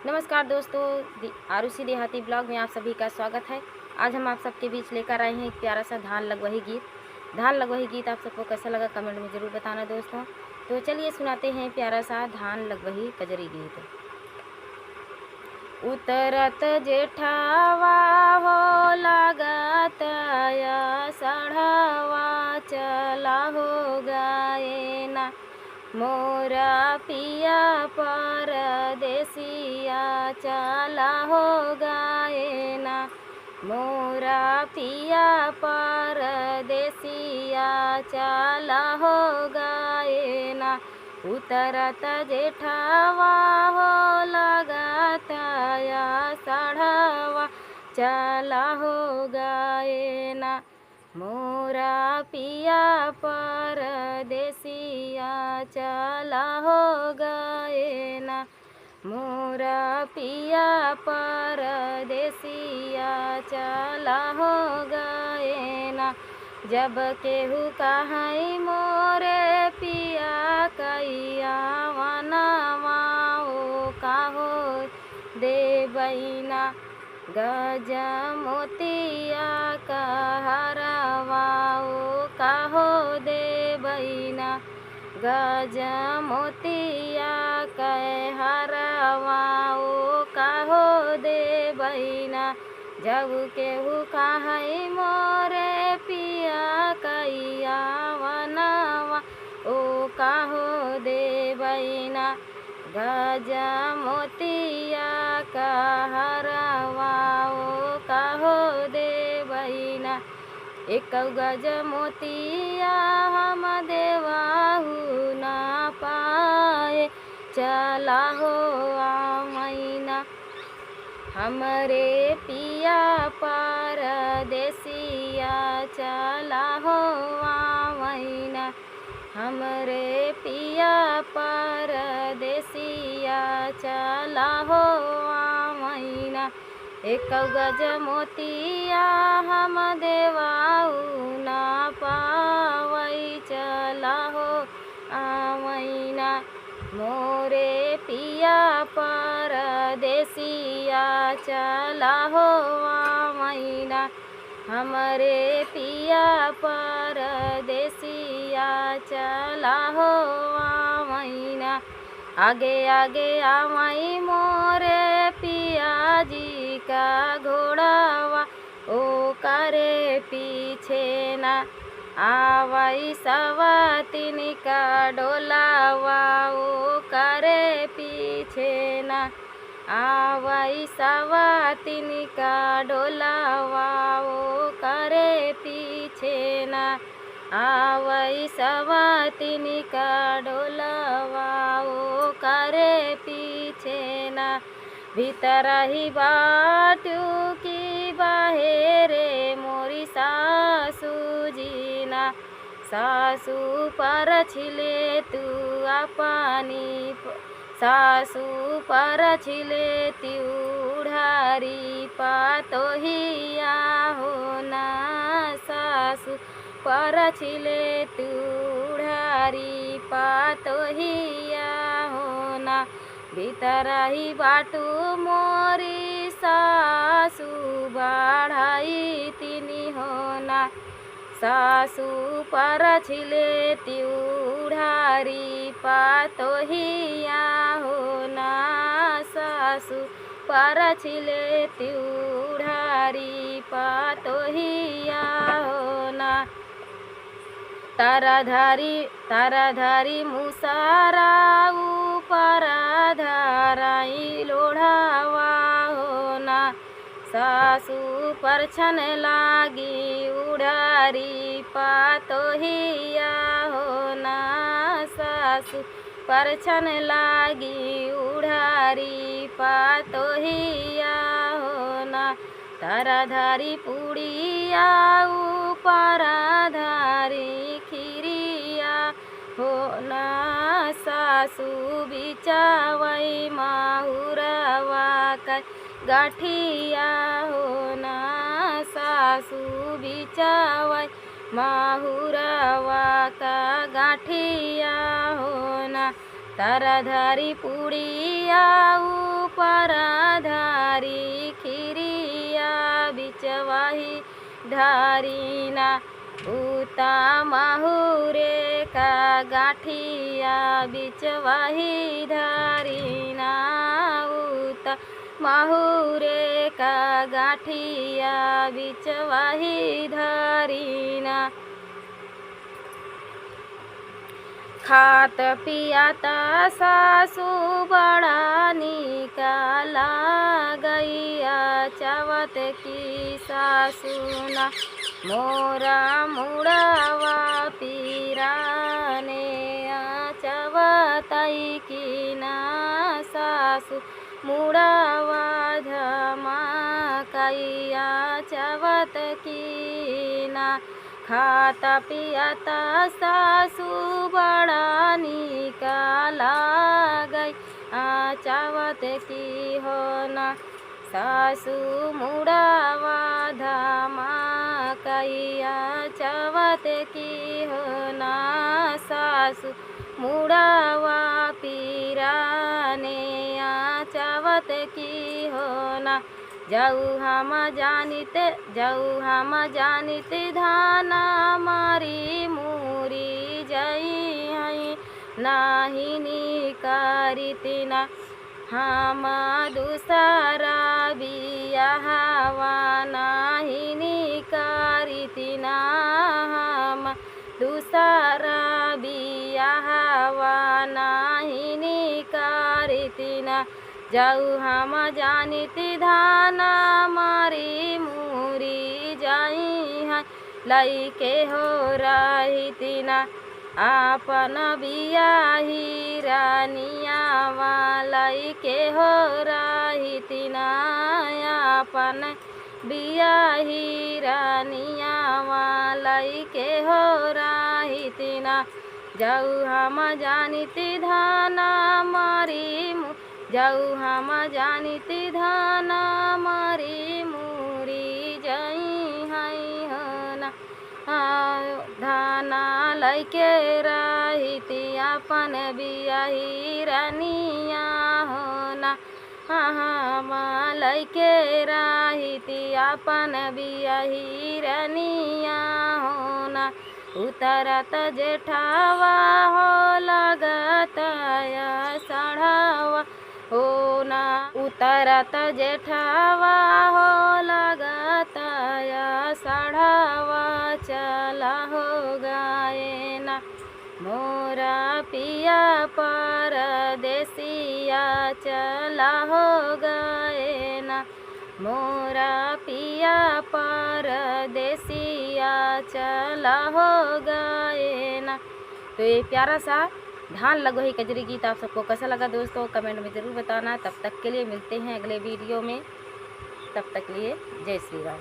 नमस्कार दोस्तों, आरुषि देहाती ब्लॉग में आप सभी का स्वागत है। आज हम आप सबके बीच लेकर आए हैं एक प्यारा सा धान लगवही गीत। धान लगवही गीत आप सबको कैसा लगा कमेंट में ज़रूर बताना दोस्तों। तो चलिए सुनाते हैं प्यारा सा धान लगवही कजरी गीत। उतरत जेठावा हो लागत सढ़वा चला हो गाए ना, मोरा पिया परदेसिया चला हो गाए ना, मोरा पिया परदेसिया चला हो गाए ना। उतरत जेठावा हो लागत सढ़वा चला हो गाए ना, मोरा पिया परदेसिया चला हो गए ना, मोरा पिया परदेसिया चला हो गए ना। जब केहू कहाई मोरे पिया कैया वनवा ओ काहो दे बैना, गज मोतिया कहरवा ओ काहो दे बैना, गज मोतिया कहरवा ओ काहो दे बैना। जब केहू कहाई मोरे पिया कैया वनवा ओ काहो दे बैना, गज मोतिया कहरवा ओ काहो दे बैना। एक गज मोतिया हम देवाहू ना पाए, चला हो मैना, हमरे पिया परदेसिया चला हो मैना, हमरे पिया परदेसिया चला हो मैना। एक गज मोतिया हम देवाऊ ना पावई, चला हो मैना, मोरे पिया परदेसिया चला हो मैना, हमरे पिया परदेसिया चला हो मैना। आगे आगे आवई मोरे पिया जी का घोड़ावा ओ करे पीछे ना, आवई सवातिन का डोलावा ओ करे पीछे ना, आवई सवातिन का डोलावा ओ करे पीछे ना, आवई सवातिन का डोलावा ओ करे पीछे ना। भीतर ही बाटू की बाहेरे मोरी सासू जीना, सासू पर छिले तू अपनी, सासू पर छिले तिउढ़ारी पातोहिया हो ना, सासू पर छिले तिउढ़ारी पातोहिया हो ना। भीतर ही बाटू मोरी सासू बढ़ाई तिनी होना, सासू पर छिले तिउढ़ारी पातोहिया होना, सासू पर छिले तिउढ़ारी पातोहिया होना। ताराधारी मुसारा ऊपर धराई लोढ़ावा होना, सासू पर छन लागी उड़ारी पातोहिया होना, सासू पर छन लागी उड़ारी पातोहिया होना। ताराधारी पुड़िया ऊपर धारी खीरिया होना, सासू बिचावई माहुरवा का गाठिया होना, सासू बिचावई माहुरवा का गाठिया होना। तरधारी पुड़िया ऊपर धारी खिरिया बिचवाही धारीना उता माहुरे का गाठिया बिचवाही धारीना उता माहुरे का गाठिया बिचवाही धारीना खात पियाता सासू बड़ा निकाला गैया चावत की सासुना मोरा मुड़ावा पीराने चावतई की ना सासू मुड़ावा धमाकैया चावत की ना खाता पियाता सासू बड़ा निकाला गई चावत की हो ना सासू मुड़ावा धमाकैया चावत की हो ना सासू मुड़ावा पीराने चावत की हो ना जाऊ हम जानित धाना मारी मूरी जई हई नाही निकारितना हम दूसरा बियाहवा नाही निकारितना हम दूसरा बियाहवा नाही निकारितना जाऊ हम जानित धाना मारी मूरी जाई है लईके हो रहितना आपन बियाही रानिया लईके हो रहितना आपन बियाही रानिया लईके हो रहितना जाऊ हम जानित धाना मारी जाऊ हम जानित धाना मारी मूरी जई हई हना धाना लैके रहिती अपन बियाही रानिया होना हम लैके रहिती अपन बियाही रानिया होना उतरत जेठावा हो लगत सढ़ावा हो ना उतरत जेठावा हो लगत सढ़ावा चला हो गए ना मोरा पिया परदेसिया चला हो गए ना मोरा पिया परदेसिया चला हो गए ना। तो ये प्यारा सा धान लगोही कजरी गीत आप सबको कैसा लगा दोस्तों कमेंट में ज़रूर बताना। तब तक के लिए मिलते हैं अगले वीडियो में, तब तक लिए जय श्री राम।